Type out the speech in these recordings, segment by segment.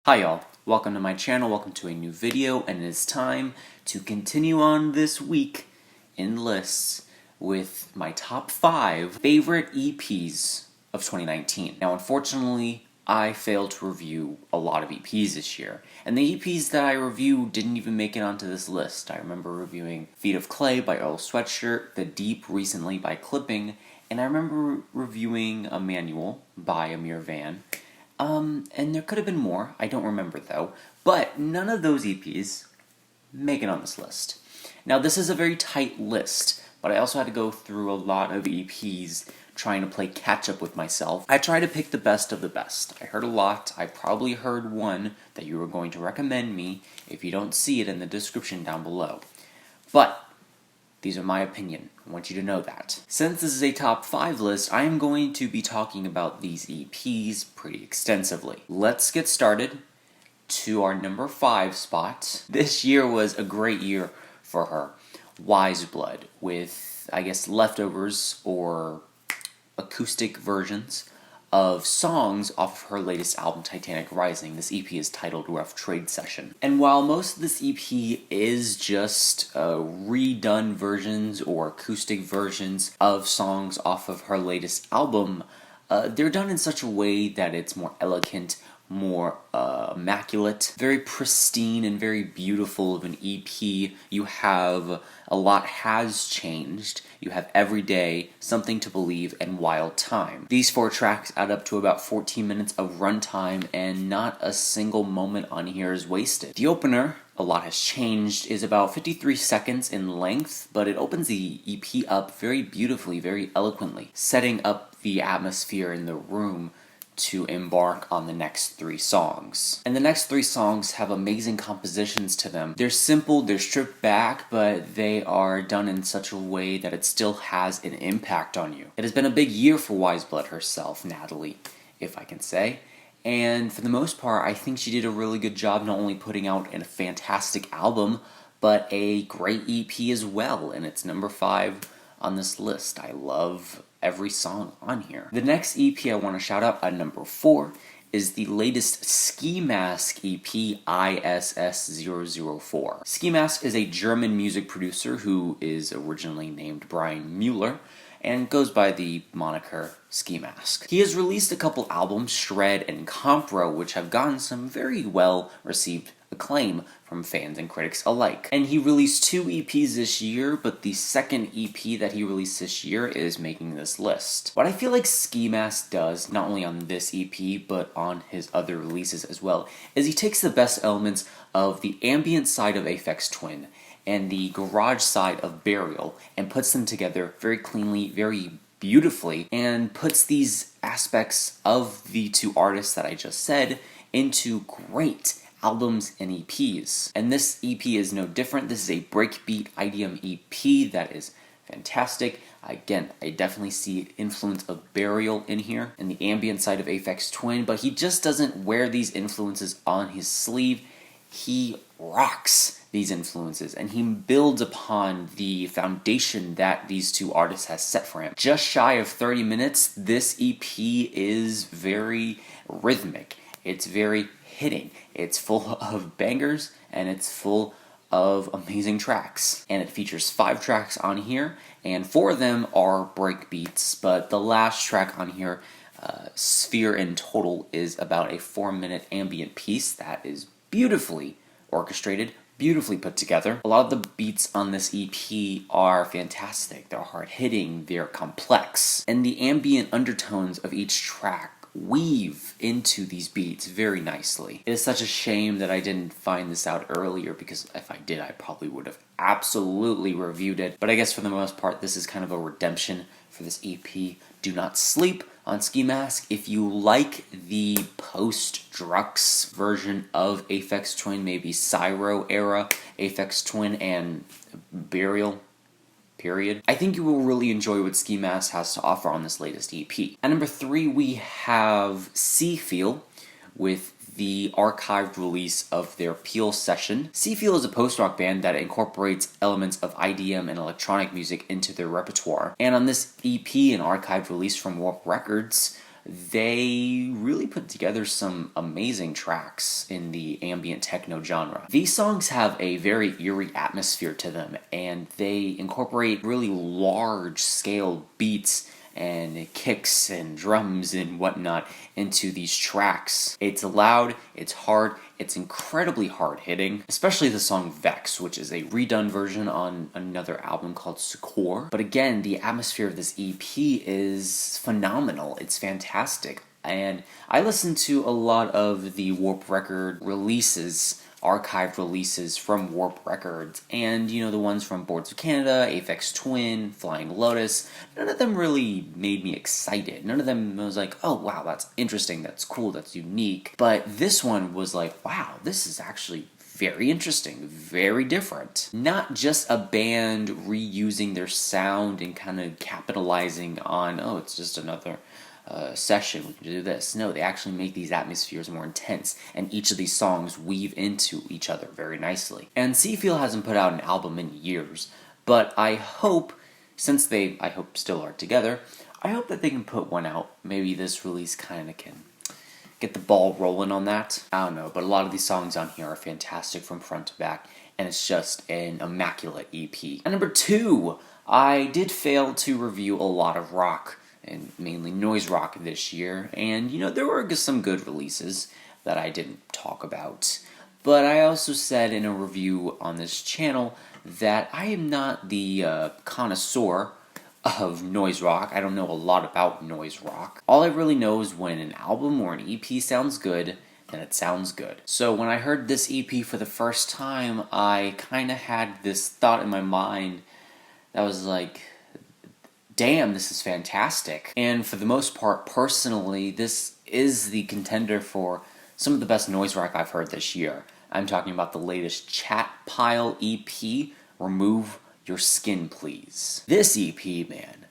Hi y'all, welcome to my channel, welcome to a new video, and it is time to continue on this week in lists with my top 5 favorite EPs of 2019. Now unfortunately, I failed to review a lot of EPs this year, and the EPs that I reviewed didn't even make it onto this list. I remember reviewing Feet of Clay by Earl Sweatshirt, The Deep recently by Clipping, and I remember reviewing A Manual by Amir Van. And there could have been more, I don't remember though, but none of those EPs make it on this list. Now this is a very tight list, but I also had to go through a lot of EPs trying to play catch up with myself. I tried to pick the best of the best. I heard a lot. I probably heard one that you were going to recommend me. If you don't see it in the description down below. But these are my opinion. I want you to know that. Since this is a top 5 list, I am going to be talking about these EPs pretty extensively. Let's get started to our number 5 spot. This year was a great year for her. Wiseblood, with, I guess, leftovers or acoustic versions of songs off of her latest album, Titanic Rising. This EP is titled Rough Trade Session. And while most of this EP is just redone versions or acoustic versions of songs off of her latest album, they're done in such a way that it's more elegant, more immaculate, very pristine and very beautiful of an EP. You have A Lot Has Changed, you have Every Day, Something to Believe, and Wild Time. These 4 tracks add up to about 14 minutes of runtime, and not a single moment on here is wasted. The opener, A Lot Has Changed, is about 53 seconds in length, but it opens the EP up very beautifully, very eloquently, setting up the atmosphere in the room to embark on the next 3 songs. And the next 3 songs have amazing compositions to them. They're simple, they're stripped back, but they are done in such a way that it still has an impact on you. It has been a big year for Wiseblood herself, Natalie, if I can say. And for the most part, I think she did a really good job not only putting out a fantastic album, but a great EP as well, and it's number 5 on this list. I love every song on here. The next EP I want to shout out at number 4 is the latest Skimask EP, ISS004. Skimask is a German music producer who is originally named Brian Mueller and goes by the moniker Skimask. He has released a couple albums, Shred and Compro, which have gotten some very well received acclaim from fans and critics alike. And he released 2 EPs this year, but the second EP that he released this year is making this list. What I feel like Skimask does, not only on this EP, but on his other releases as well, is he takes the best elements of the ambient side of Aphex Twin and the garage side of Burial and puts them together very cleanly, very beautifully, and puts these aspects of the 2 artists that I just said into great albums and EPs. And this EP is no different. This is a breakbeat IDM EP that is fantastic. Again, I definitely see influence of Burial in here and the ambient side of Aphex Twin, but he just doesn't wear these influences on his sleeve. He rocks these influences and he builds upon the foundation that these 2 artists has set for him. Just shy of 30 minutes, this EP is very rhythmic. It's very hitting. It's full of bangers and it's full of amazing tracks. And it features 5 tracks on here, and 4 of them are break beats, but the last track on here, Sphere in Total, is about a 4-minute ambient piece that is beautifully orchestrated, beautifully put together. A lot of the beats on this EP are fantastic. They're hard-hitting, they're complex, and the ambient undertones of each track weave into these beats very nicely. It is such a shame that I didn't find this out earlier, because if I did, I probably would have absolutely reviewed it. But I guess for the most part, this is kind of a redemption for this EP. Do not sleep on Skimask. If you like the post-Drux version of Aphex Twin, maybe Cyro era Aphex Twin and Burial, period, I think you will really enjoy what Skimask has to offer on this latest EP. At number 3, we have Seefeel with the archived release of their Peel session. Cfeel is a post-rock band that incorporates elements of IDM and electronic music into their repertoire. And on this EP, an archived release from Warp Records, they really put together some amazing tracks in the ambient techno genre. These songs have a very eerie atmosphere to them, and they incorporate really large scale beats and kicks and drums and whatnot into these tracks. It's loud, it's hard, it's incredibly hard-hitting, especially the song Vex, which is a redone version on another album called Skee. But again, the atmosphere of this EP is phenomenal. It's fantastic. And I listened to a lot of the Warp Record releases, archived releases from Warp Records, and the ones from Boards of Canada, Aphex Twin, Flying Lotus. None of them really made me excited. None of them was like, oh wow, that's interesting, that's cool, that's unique. But this one was like, wow, this is actually very interesting, very different. Not just a band reusing their sound and kind of capitalizing on, oh, it's just another session, we can do this. No, they actually make these atmospheres more intense, and each of these songs weave into each other very nicely. And Seefeel hasn't put out an album in years, but I hope, since they, I hope, still are together, I hope that they can put one out. Maybe this release kind of can get the ball rolling on that. I don't know, but a lot of these songs on here are fantastic from front to back, and it's just an immaculate EP. And number 2, I did fail to review a lot of rock, and mainly noise rock this year, and there were some good releases that I didn't talk about. But I also said in a review on this channel that I am not the connoisseur of noise rock. I don't know a lot about noise rock. All I really know is when an album or an EP sounds good, then it sounds good. So when I heard this EP for the first time, I kind of had this thought in my mind that was like, damn, this is fantastic. And for the most part, personally, this is the contender for some of the best noise rock I've heard this year. I'm talking about the latest Chat Pile EP, Remove Your Skin Please. This EP, man.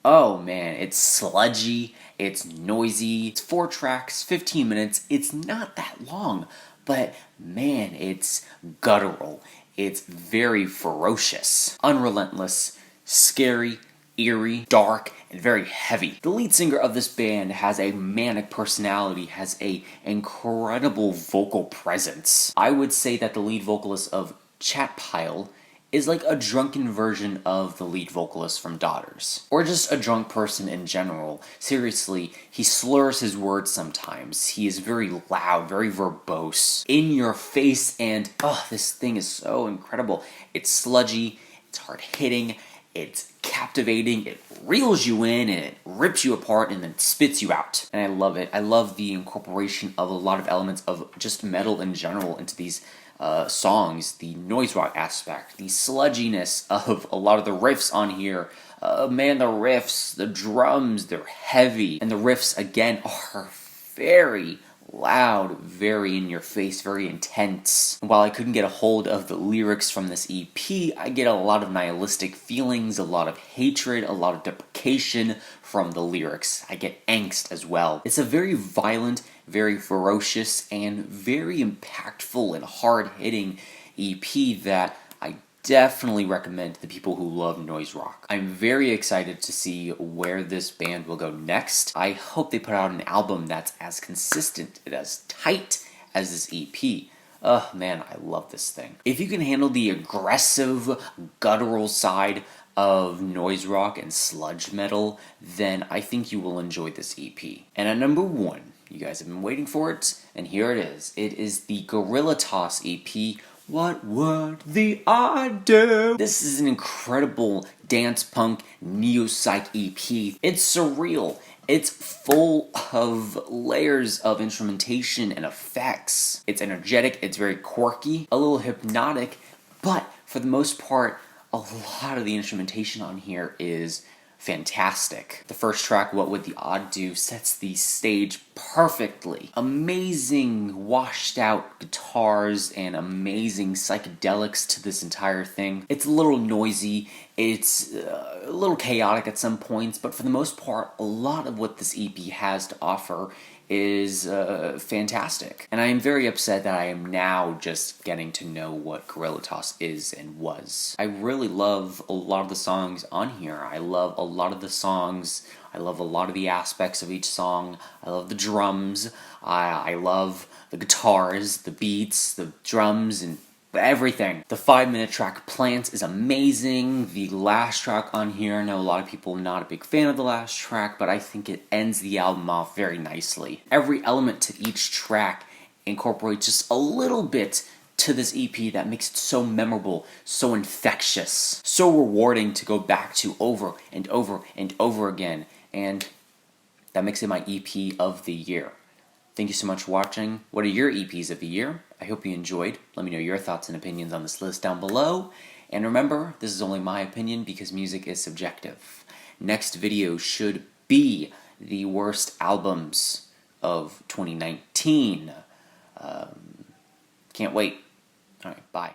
Oh man, it's sludgy, it's noisy, it's 4 tracks, 15 minutes, it's not that long, but man, it's guttural, it's very ferocious, unrelentless, scary, eerie, dark, and very heavy. The lead singer of this band has a manic personality, has a incredible vocal presence. I would say that the lead vocalist of Chat Pile is like a drunken version of the lead vocalist from Daughters. Or just a drunk person in general. Seriously, he slurs his words sometimes. He is very loud, very verbose, in your face, and this thing is so incredible. It's sludgy, it's hard-hitting, it's captivating, it reels you in, and it rips you apart and then spits you out. And I love it. I love the incorporation of a lot of elements of just metal in general into these songs, the noise rock aspect, the sludginess of a lot of the riffs on here. Man, the riffs, the drums, they're heavy. And the riffs, again, are very loud, very in your face, very intense. While I couldn't get a hold of the lyrics from this EP, I get a lot of nihilistic feelings, a lot of hatred, a lot of deprecation from the lyrics. I get angst as well. It's a very violent, very ferocious, and very impactful and hard-hitting EP that I definitely recommend to the people who love noise rock. I'm very excited to see where this band will go next. I hope they put out an album that's as consistent and as tight as this EP. Oh man, I love this thing. If you can handle the aggressive, guttural side of noise rock and sludge metal, then I think you will enjoy this EP. And at number 1, you guys have been waiting for it, and here it is. It is the Guerilla Toss EP, What Would the I Do? This is an incredible dance punk neo-psych EP. It's surreal. It's full of layers of instrumentation and effects. It's energetic, it's very quirky, a little hypnotic, but for the most part, a lot of the instrumentation on here is fantastic. The first track, What Would the Odd Do, sets the stage perfectly. Amazing washed out guitars and amazing psychedelics to this entire thing. It's a little noisy, it's a little chaotic at some points, but for the most part, a lot of what this EP has to offer is fantastic. And I am very upset that I am now just getting to know what Guerilla is and was. I really love a lot of the songs on here. I love a lot of the songs. I love a lot of the aspects of each song. I love the drums. I love the guitars, the beats, the drums, and everything. The 5-minute track Plants is amazing. The last track on here, I know a lot of people are not a big fan of the last track, but I think it ends the album off very nicely. Every element to each track incorporates just a little bit to this EP that makes it so memorable, so infectious, so rewarding to go back to over and over and over again, and that makes it my EP of the year. Thank you so much for watching. What are your EPs of the year? I hope you enjoyed. Let me know your thoughts and opinions on this list down below. And remember, this is only my opinion because music is subjective. Next video should be the worst albums of 2019. Can't wait. Alright, bye.